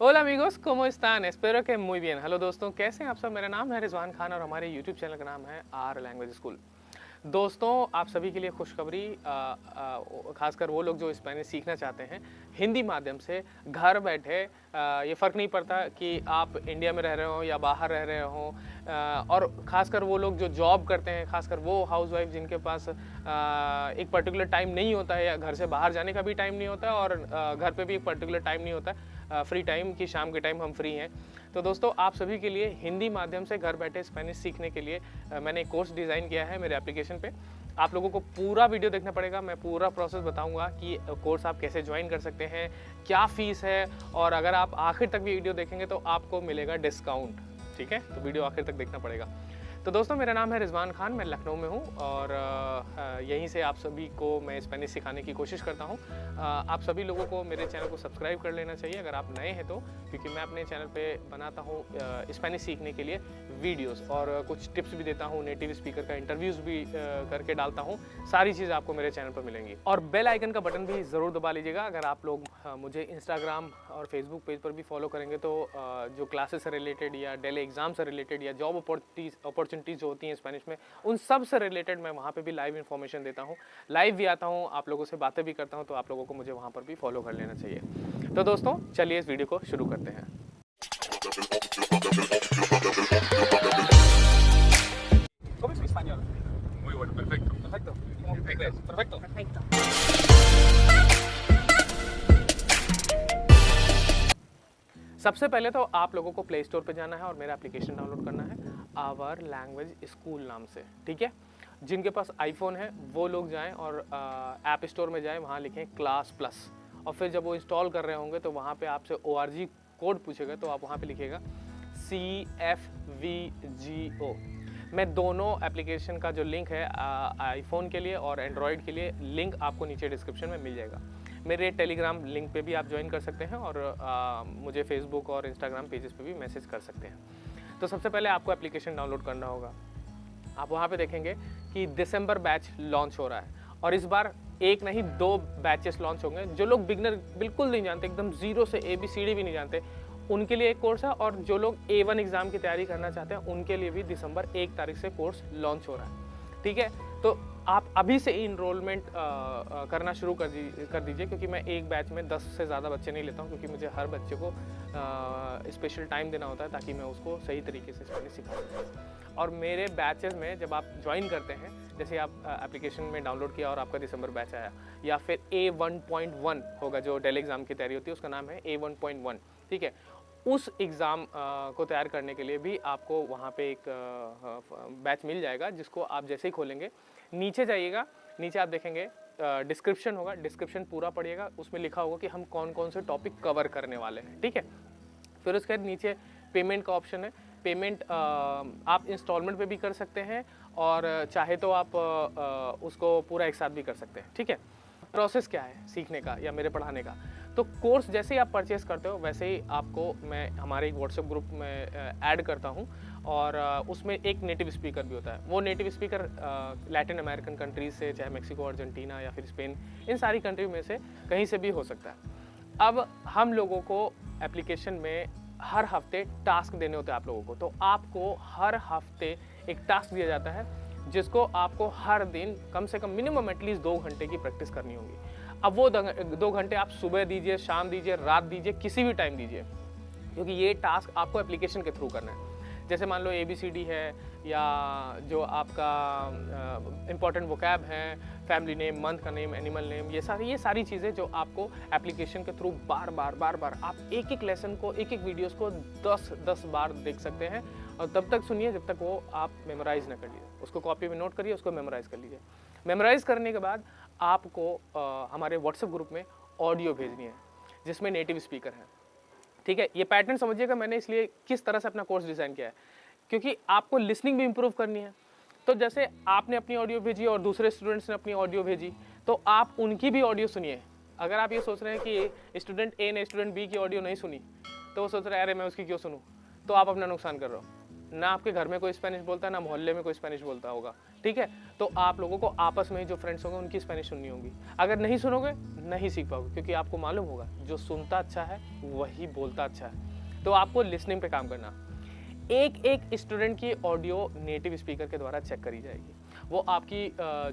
Hola amigos, ¿cómo están? Espero que muy bien। Hello दोस्तों, कैसे हैं आप सब? मेरा नाम है रिजवान खान और हमारे YouTube चैनल का नाम है आर लैंग्वेज स्कूल। दोस्तों, आप सभी के लिए खुशखबरी, खासकर वो लोग जो स्पेनिश सीखना चाहते हैं हिंदी माध्यम से घर बैठे। ये फ़र्क नहीं पड़ता कि आप इंडिया में रह रहे हो या बाहर रह रहे हो, और ख़ासकर वो लोग जो जॉब करते हैं, ख़ासकर वो हाउसवाइफ जिनके पास एक पर्टिकुलर टाइम नहीं होता है या घर से बाहर जाने का भी टाइम नहीं होता है और घर पे भी एक पर्टिकुलर टाइम नहीं होता है फ्री टाइम की, शाम के टाइम हम फ्री हैं। तो दोस्तों, आप सभी के लिए हिंदी माध्यम से घर बैठे स्पेनिश सीखने के लिए मैंने एक कोर्स डिज़ाइन किया है मेरे एप्लीकेशन पे। आप लोगों को पूरा वीडियो देखना पड़ेगा। मैं पूरा प्रोसेस बताऊंगा कि कोर्स आप कैसे ज्वाइन कर सकते हैं, क्या फ़ीस है, और अगर आप आखिर तक वीडियो देखेंगे तो आपको मिलेगा डिस्काउंट। ठीक है, तो वीडियो आखिर तक देखना पड़ेगा। तो दोस्तों, मेरा नाम है रिजवान खान, मैं लखनऊ में हूँ और यहीं से आप सभी को मैं स्पेनिश सिखाने की कोशिश करता हूँ। आप सभी लोगों को मेरे चैनल को सब्सक्राइब कर लेना चाहिए अगर आप नए हैं तो, क्योंकि मैं अपने चैनल पे बनाता हूँ स्पेनिश सीखने के लिए वीडियोस और कुछ टिप्स भी देता हूँ, नेटिव स्पीकर का इंटरव्यूज़ भी करके डालता हूँ। सारी चीज़ें आपको मेरे चैनल पर मिलेंगी और बेल आइकन का बटन भी ज़रूर दबा लीजिएगा। अगर आप लोग मुझे इंस्टाग्राम और फेसबुक पेज पर भी फॉलो करेंगे तो जो क्लासेस से रिलेटेड या डेली एग्ज़ाम से रिलेटेड या जॉब अपॉर्चुनिटीज़ जो होती हैं स्पेनिश में, उन सब से रिलेटेड मैं वहाँ पे भी लाइव इन्फॉर्मेशन देता हूँ, लाइव भी आता हूँ, आप लोगों से बातें भी करता हूँ। तो आप लोगों को मुझे वहाँ पर भी फॉलो कर लेना चाहिए। तो दोस्तों, चलिए इस वीडियो को शुरू करते हैं। ¿Cómo es en español? Muy bueno, perfecto. Perfecto. Inglés. Perfecto. Perfecto. सबसे पहले तो आप लोगों को प्ले स्टोर पे जाना है और मेरा एप्लीकेशन डाउनलोड करना है आवर लैंग्वेज स्कूल नाम से। ठीक है, जिनके पास आईफोन है वो लोग जाएं और ऐप स्टोर में जाएं, वहाँ लिखें क्लास प्लस, और फिर जब वो इंस्टॉल कर रहे होंगे तो वहाँ पे आपसे ORG कोड पूछेगा, तो आप वहाँ पे लिखिएगा CFVGO। मैं दोनों एप्लीकेशन का जो लिंक है आईफोन के लिए और एंड्रॉयड के लिए, लिंक आपको नीचे डिस्क्रिप्शन में मिल जाएगा। मेरे टेलीग्राम लिंक पे भी आप ज्वाइन कर सकते हैं और मुझे फेसबुक और इंस्टाग्राम पेजेस पे भी मैसेज कर सकते हैं। तो सबसे पहले आपको एप्लीकेशन डाउनलोड करना होगा। आप वहाँ पे देखेंगे कि दिसंबर बैच लॉन्च हो रहा है और इस बार एक नहीं 2 बैचेस लॉन्च होंगे। जो लोग बिगनर बिल्कुल नहीं जानते, एकदम ज़ीरो से ABCD भी नहीं जानते, उनके लिए एक कोर्स है, और जो लोग A1 एग्ज़ाम की तैयारी करना चाहते हैं उनके लिए भी दिसंबर 1 तारीख से कोर्स लॉन्च हो रहा है। ठीक है, तो आप अभी से इनरोलमेंट करना शुरू कर दीजिए, क्योंकि मैं एक बैच में 10 से ज़्यादा बच्चे नहीं लेता हूँ, क्योंकि मुझे हर बच्चे को स्पेशल टाइम देना होता है ताकि मैं उसको सही तरीके से स्पेनिश सिखा सकूँ। और मेरे बैचेस में जब आप ज्वाइन करते हैं, जैसे आप एप्लीकेशन में डाउनलोड किया और आपका दिसंबर बैच आया, या फिर A1.1 होगा जो डेली एग्ज़ाम की तैयारी होती है, उसका नाम है A1.1। ठीक है, उस एग्ज़ाम को तैयार करने के लिए भी आपको वहाँ पे एक बैच मिल जाएगा, जिसको आप जैसे ही खोलेंगे नीचे जाइएगा, नीचे आप देखेंगे डिस्क्रिप्शन होगा, डिस्क्रिप्शन पूरा पढ़िएगा, उसमें लिखा होगा कि हम कौन कौन से टॉपिक कवर करने वाले हैं। ठीक है, फिर उसके बाद नीचे पेमेंट का ऑप्शन है। पेमेंट आप इंस्टॉलमेंट पे भी कर सकते हैं और चाहे तो आप उसको पूरा एक साथ भी कर सकते हैं। ठीक है, प्रोसेस क्या है सीखने का या मेरे पढ़ाने का? तो कोर्स जैसे ही आप परचेस करते हो वैसे ही आपको मैं हमारे एक व्हाट्सएप ग्रुप में ऐड करता हूँ, और उसमें एक नेटिव स्पीकर भी होता है। वो native speaker Latin American countries से, चाहे मेक्सिको, अर्जेंटीना या फिर स्पेन, इन सारी कंट्री में से कहीं से भी हो सकता है। अब हम लोगों को एप्लीकेशन में हर हफ्ते टास्क देने होते हैं आप लोगों को। तो आपको हर हफ्ते एक टास्क दिया जाता है, जिसको आपको हर दिन कम से कम मिनिमम एटलीस्ट 2 घंटे की प्रैक्टिस करनी होगी। अब वो 2 घंटे आप सुबह दीजिए, शाम दीजिए, रात दीजिए, किसी भी टाइम दीजिए, क्योंकि ये टास्क आपको एप्लीकेशन के थ्रू करना है। जैसे मान लो ABCD है, या जो आपका इम्पॉर्टेंट वोकैब है, फैमिली नेम, मंथ का नेम, एनिमल नेम, ये सारी चीज़ें जो आपको एप्लीकेशन के थ्रू बार बार आप एक लेसन को, एक वीडियोस को 10 बार देख सकते हैं, और तब तक सुनिए जब तक वो आप मेमोराइज़ ना कर लीजिए। उसको कॉपी में नोट करिए, उसको मेमोराइज़ कर लीजिए। मेमोराइज़ करने के बाद आपको हमारे व्हाट्सएप ग्रुप में ऑडियो भेजनी है, जिसमें नेटिव स्पीकर है। ठीक है, ये पैटर्न समझिएगा मैंने इसलिए किस तरह से अपना कोर्स डिज़ाइन किया है, क्योंकि आपको लिसनिंग भी इम्प्रूव करनी है। तो जैसे आपने अपनी ऑडियो भेजी और दूसरे स्टूडेंट्स ने अपनी ऑडियो भेजी, तो आप उनकी भी ऑडियो सुनिए। अगर आप ये सोच रहे हैं कि स्टूडेंट A ने स्टूडेंट B की ऑडियो नहीं सुनी, तो वो सोच रहा है अरे मैं उसकी क्यों सुनूं, तो आप अपना नुकसान कर रहे हो। ना आपके घर में कोई स्पेनिश बोलता है, ना मोहल्ले में कोई स्पेनिश बोलता होगा, ठीक है। तो आप लोगों को आपस में ही जो फ्रेंड्स होंगे उनकी स्पेनिश सुननी होगी। अगर नहीं सुनोगे नहीं सीख पाओगे, क्योंकि आपको मालूम होगा जो सुनता अच्छा है वही बोलता अच्छा है। तो आपको लिसनिंग पे काम करना। एक एक स्टूडेंट की ऑडियो नेटिव स्पीकर के द्वारा चेक करी जाएगी। वो आपकी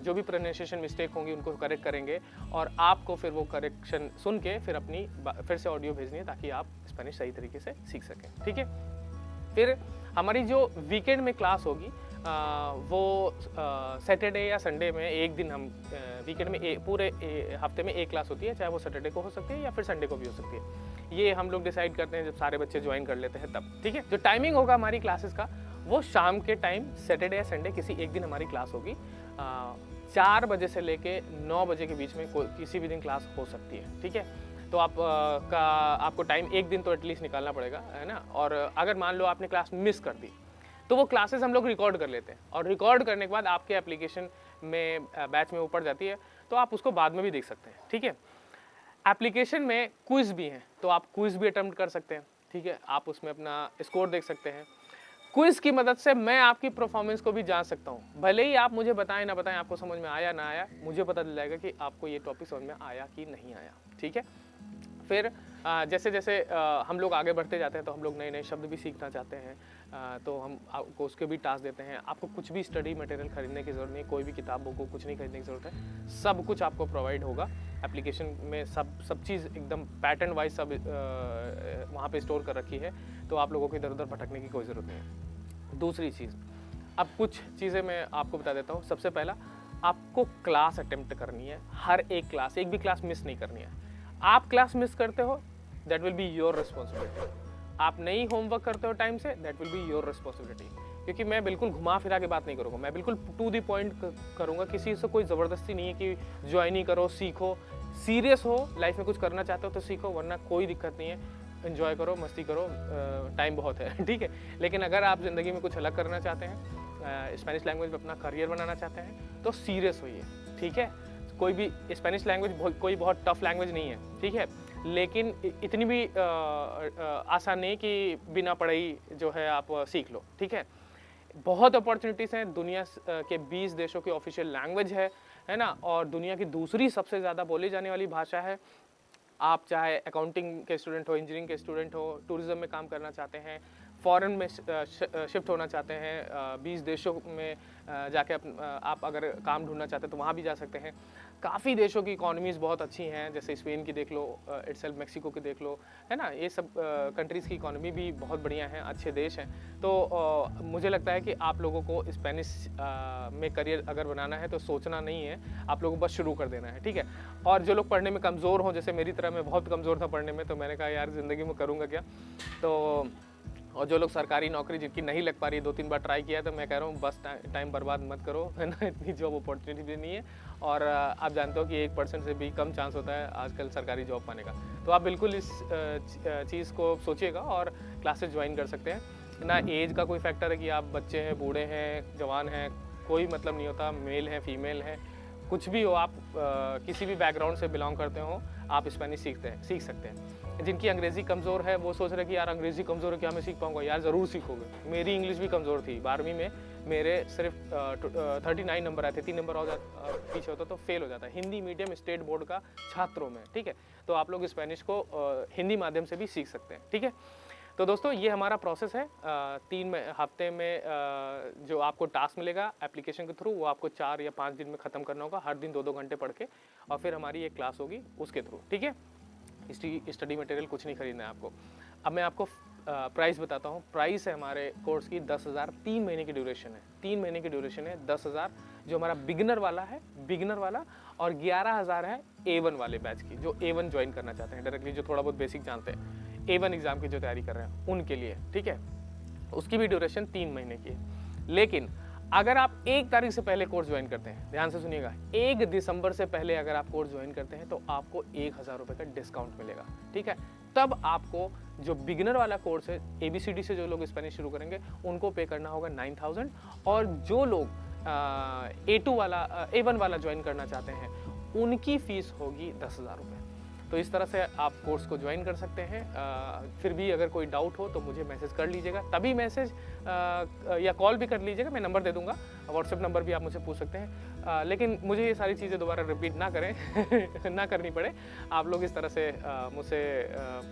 जो भी प्रोनाउंसिएशन मिस्टेक होंगी उनको करेक्ट करेंगे और आपको फिर वो करेक्शन सुन के फिर से ऑडियो भेजनी है ताकि आप स्पेनिश सही तरीके से सीख सकें, ठीक है। फिर हमारी जो वीकेंड में क्लास होगी वो सैटरडे या संडे में एक दिन हम वीकेंड में पूरे हफ्ते में एक क्लास होती है, चाहे वो सैटरडे को हो सकती है या फिर संडे को भी हो सकती है। ये हम लोग डिसाइड करते हैं जब सारे बच्चे ज्वाइन कर लेते हैं तब, ठीक है। जो टाइमिंग होगा हमारी क्लासेस का वो शाम के टाइम सैटरडे या संडे किसी एक दिन हमारी क्लास होगी। 4 बजे से लेके 9 बजे के बीच में किसी भी दिन क्लास हो सकती है, ठीक है। तो आपको टाइम एक दिन तो एटलीस्ट निकालना पड़ेगा, है ना। और अगर मान लो आपने क्लास मिस कर दी तो वो क्लासेस हम लोग रिकॉर्ड कर लेते हैं और रिकॉर्ड करने के बाद आपके एप्लीकेशन में बैच में ऊपर जाती है, तो आप उसको बाद में भी देख सकते हैं, ठीक है। एप्लीकेशन में क्विज भी हैं, तो आप क्विज भी अटेम्प्ट कर सकते हैं, ठीक है। आप उसमें अपना स्कोर देख सकते हैं। क्विज की मदद से मैं आपकी परफॉर्मेंस को भी जान सकता हूँ। भले ही आप मुझे बताएं ना बताएं, आपको समझ में आया ना आया, मुझे पता चल जाएगा कि आपको ये टॉपिक समझ में आया कि नहीं आया, ठीक है। फिर जैसे जैसे हम लोग आगे बढ़ते जाते हैं तो हम लोग नए नए शब्द भी सीखना चाहते हैं, तो हम आपको उसके भी टास्क देते हैं। आपको कुछ भी स्टडी मटेरियल खरीदने की ज़रूरत नहीं, कोई भी किताबों को कुछ नहीं खरीदने की ज़रूरत है, सब कुछ आपको प्रोवाइड होगा। एप्लीकेशन में सब चीज़ एकदम पैटर्न वाइज सब वहाँ पे स्टोर कर रखी है, तो आप लोगों को इधर उधर भटकने की कोई ज़रूरत नहीं है। दूसरी चीज़, अब कुछ चीज़ें मैं आपको बता देता हूँ। सबसे पहला, आपको क्लास अटेम्प्ट करनी है, हर एक क्लास, एक भी क्लास मिस नहीं करनी है। आप क्लास मिस करते हो that will be your responsibility. आप नहीं होमवर्क करते हो time say that will be your responsibility. क्योंकि मैं बिल्कुल घुमा फिरा के बात नहीं करूँगा, मैं बिल्कुल टू द पॉइंट करूँगा। किसी से कोई ज़बरदस्ती नहीं है कि ज्वाइन ही करो, सीखो। सीरियस हो, लाइफ में कुछ करना चाहते हो तो सीखो, वरना कोई दिक्कत नहीं है। एंजॉय करो, मस्ती करो, टाइम बहुत है, ठीक है। लेकिन अगर आप ज़िंदगी में कुछ अलग करना चाहते हैं, स्पेनिश लैंग्वेज में अपना करियर बनाना चाहते हैं, तो सीरियस होइए, ठीक है। कोई भी स्पेनिश लैंग्वेज कोई बहुत टफ लैंग्वेज नहीं है, ठीक है, लेकिन इतनी भी आसान नहीं कि बिना पढ़ाई जो है आप सीख लो, ठीक है। बहुत अपॉर्चुनिटीज़ हैं, दुनिया के 20 देशों की ऑफिशियल लैंग्वेज है ना, और दुनिया की दूसरी सबसे ज़्यादा बोली जाने वाली भाषा है। आप चाहे अकाउंटिंग के स्टूडेंट हो, इंजीनियरिंग के स्टूडेंट हो, टूरिज्म में काम करना चाहते हैं, फॉरेन में शिफ्ट होना चाहते हैं, 20 देशों में जाके आप अगर काम ढूंढना चाहते हैं तो वहाँ भी जा सकते हैं। काफ़ी देशों की इकोनॉमीज़ बहुत अच्छी हैं, जैसे स्पेन की देख लो, इटसेल्फ मैक्सिको की देख लो, है ना। ये सब कंट्रीज़ की इकोनॉमी भी बहुत बढ़िया हैं, अच्छे देश हैं। तो मुझे लगता है कि आप लोगों को स्पेनिश में करियर अगर बनाना है तो सोचना नहीं है, आप लोगों को बस शुरू कर देना है, ठीक है। और जो लोग पढ़ने में कमज़ोर हों, जैसे मेरी तरह मैं बहुत कमज़ोर था पढ़ने में, तो मैंने कहा यार ज़िंदगी में करूँगा क्या। तो और जो लोग सरकारी नौकरी जिनकी नहीं लग पा रही, 2-3 बार ट्राई किया, तो मैं कह रहा हूँ बस टाइम बर्बाद मत करो, है ना। इतनी जॉब अपॉर्चुनिटी भी नहीं है, और आप जानते हो कि 1% से भी कम चांस होता है आजकल सरकारी जॉब पाने का। तो आप बिल्कुल इस चीज़ को सोचिएगा और क्लासेस ज्वाइन कर सकते हैं ना। एज का कोई फैक्टर है कि आप बच्चे हैं, बूढ़े हैं, जवान हैं, कोई मतलब नहीं होता। मेल हैं, फीमेल हैं, कुछ भी हो, आप किसी भी बैकग्राउंड से बिलोंग करते हो, आप स्पेनिश सीख सकते हैं। जिनकी अंग्रेज़ी कमज़ोर है वो सोच रहे कि यार अंग्रेज़ी कमज़ोर है, क्या मैं सीख पाऊंगा। यार ज़रूर सीखोगे। मेरी इंग्लिश भी कमज़ोर थी, 12वीं में मेरे सिर्फ 39 नंबर आए थे, 3 नंबर और पीछे होता तो फेल हो जाता। हिंदी मीडियम स्टेट बोर्ड का छात्रों में, ठीक है। तो आप लोग स्पेनिश को हिंदी माध्यम से भी सीख सकते हैं, ठीक है। तो दोस्तों ये हमारा प्रोसेस है। 3 हफ्ते में जो आपको टास्क मिलेगा एप्लीकेशन के थ्रू, वो आपको 4 या 5 दिन में ख़त्म करना होगा, हर दिन 2-2 घंटे पढ़ के, और फिर हमारी एक क्लास होगी उसके थ्रू, ठीक है। स्टडी मटेरियल कुछ नहीं खरीदना है आपको। अब मैं आपको प्राइस बताता हूँ। प्राइस है हमारे कोर्स की 10,000, 3 महीने की ड्यूरेशन है। 3 महीने की ड्यूरेशन है, 10,000 जो हमारा बिगिनर वाला है, और 11,000 है A1 वाले बैच की, जो A1 ज्वाइन करना चाहते हैं डायरेक्टली, जो थोड़ा बहुत बेसिक जानते हैं, A1 एग्ज़ाम की जो तैयारी कर रहे हैं उनके लिए, ठीक है। उसकी भी ड्यूरेशन 3 महीने की है। लेकिन अगर आप 1 तारीख से पहले कोर्स ज्वाइन करते हैं, ध्यान से सुनिएगा, 1 दिसंबर से पहले अगर आप कोर्स ज्वाइन करते हैं तो आपको 1,000 रुपये का डिस्काउंट मिलेगा, ठीक है। तब आपको जो बिगिनर वाला कोर्स है, ABCD से जो लोग स्पेनिश शुरू करेंगे उनको पे करना होगा 9,000, और जो लोग A1 वाला ज्वाइन करना चाहते हैं उनकी फ़ीस होगी 10,000 रुपये। तो इस तरह से आप कोर्स को ज्वाइन कर सकते हैं। फिर भी अगर कोई डाउट हो तो मुझे मैसेज कर लीजिएगा, तभी मैसेज या कॉल भी कर लीजिएगा, मैं नंबर दे दूंगा, व्हाट्सएप नंबर भी आप मुझसे पूछ सकते हैं। लेकिन मुझे ये सारी चीज़ें दोबारा रिपीट ना करें ना करनी पड़े, आप लोग इस तरह से मुझसे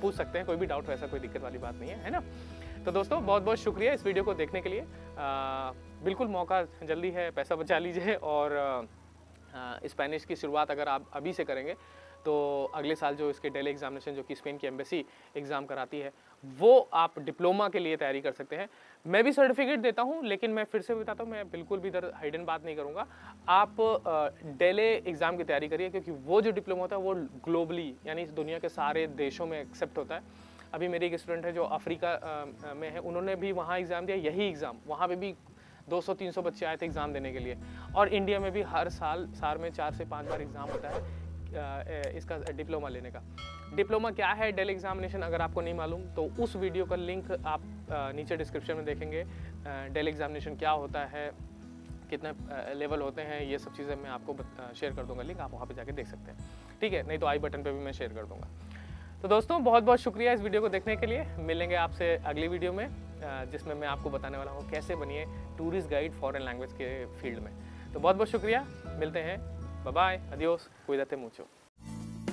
पूछ सकते हैं, कोई भी डाउट, वैसा कोई दिक्कत वाली बात नहीं है ना। तो दोस्तों बहुत बहुत शुक्रिया इस वीडियो को देखने के लिए। बिल्कुल मौका जल्दी है, पैसा बचा लीजिए और स्पेनिश की शुरुआत अगर आप अभी से करेंगे तो अगले साल जो इसके डेली एग्जामिनेशन जो कि स्पेन की एम्बेसी एग्ज़ाम कराती है वो आप डिप्लोमा के लिए तैयारी कर सकते हैं। मैं भी सर्टिफिकेट देता हूँ, लेकिन मैं फिर से बताता हूँ, मैं बिल्कुल भी इधर हाइडन बात नहीं करूँगा। आप डेली एग्ज़ाम की तैयारी करिए, क्योंकि वो जो डिप्लोमा होता है वो ग्लोबली यानी इस दुनिया के सारे देशों में एक्सेप्ट होता है। अभी मेरी एक स्टूडेंट है जो अफ्रीका में है, उन्होंने भी वहाँ एग्ज़ाम दिया, यही एग्ज़ाम, वहाँ पे भी 200-300 बच्चे आए थे एग्ज़ाम देने के लिए। और इंडिया में भी हर साल में 4 से 5 बार एग्ज़ाम होता है इसका डिप्लोमा लेने का। डिप्लोमा क्या है, डेली एग्जामिनेशन, अगर आपको नहीं मालूम तो उस वीडियो का लिंक आप नीचे डिस्क्रिप्शन में देखेंगे। डेली एग्जामिनेशन क्या होता है, कितने लेवल होते हैं, ये सब चीज़ें मैं आपको शेयर कर दूंगा, लिंक आप वहाँ पे जाके देख सकते हैं, ठीक है। नहीं तो आई बटन पे भी मैं शेयर कर दूंगा। तो दोस्तों बहुत बहुत शुक्रिया इस वीडियो को देखने के लिए। मिलेंगे आपसे अगली वीडियो में, जिसमें मैं आपको बताने वाला हूँ कैसे बनिए टूरिस्ट गाइड फॉरेन लैंग्वेज के फील्ड में। तो बहुत बहुत शुक्रिया, मिलते हैं, bye bye, adios, cuídate mucho.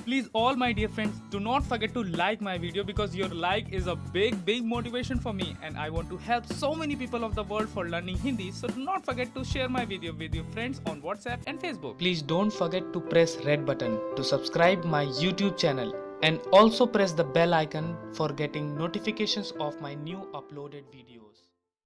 Please, all my dear friends, do not forget to like my video, because your like is a big motivation for me, and I want to help so many people of the world for learning Hindi. So do not forget to share my video with your friends on WhatsApp and Facebook. Please don't forget to press red button to subscribe my YouTube channel, and also press the bell icon for getting notifications of my new uploaded videos.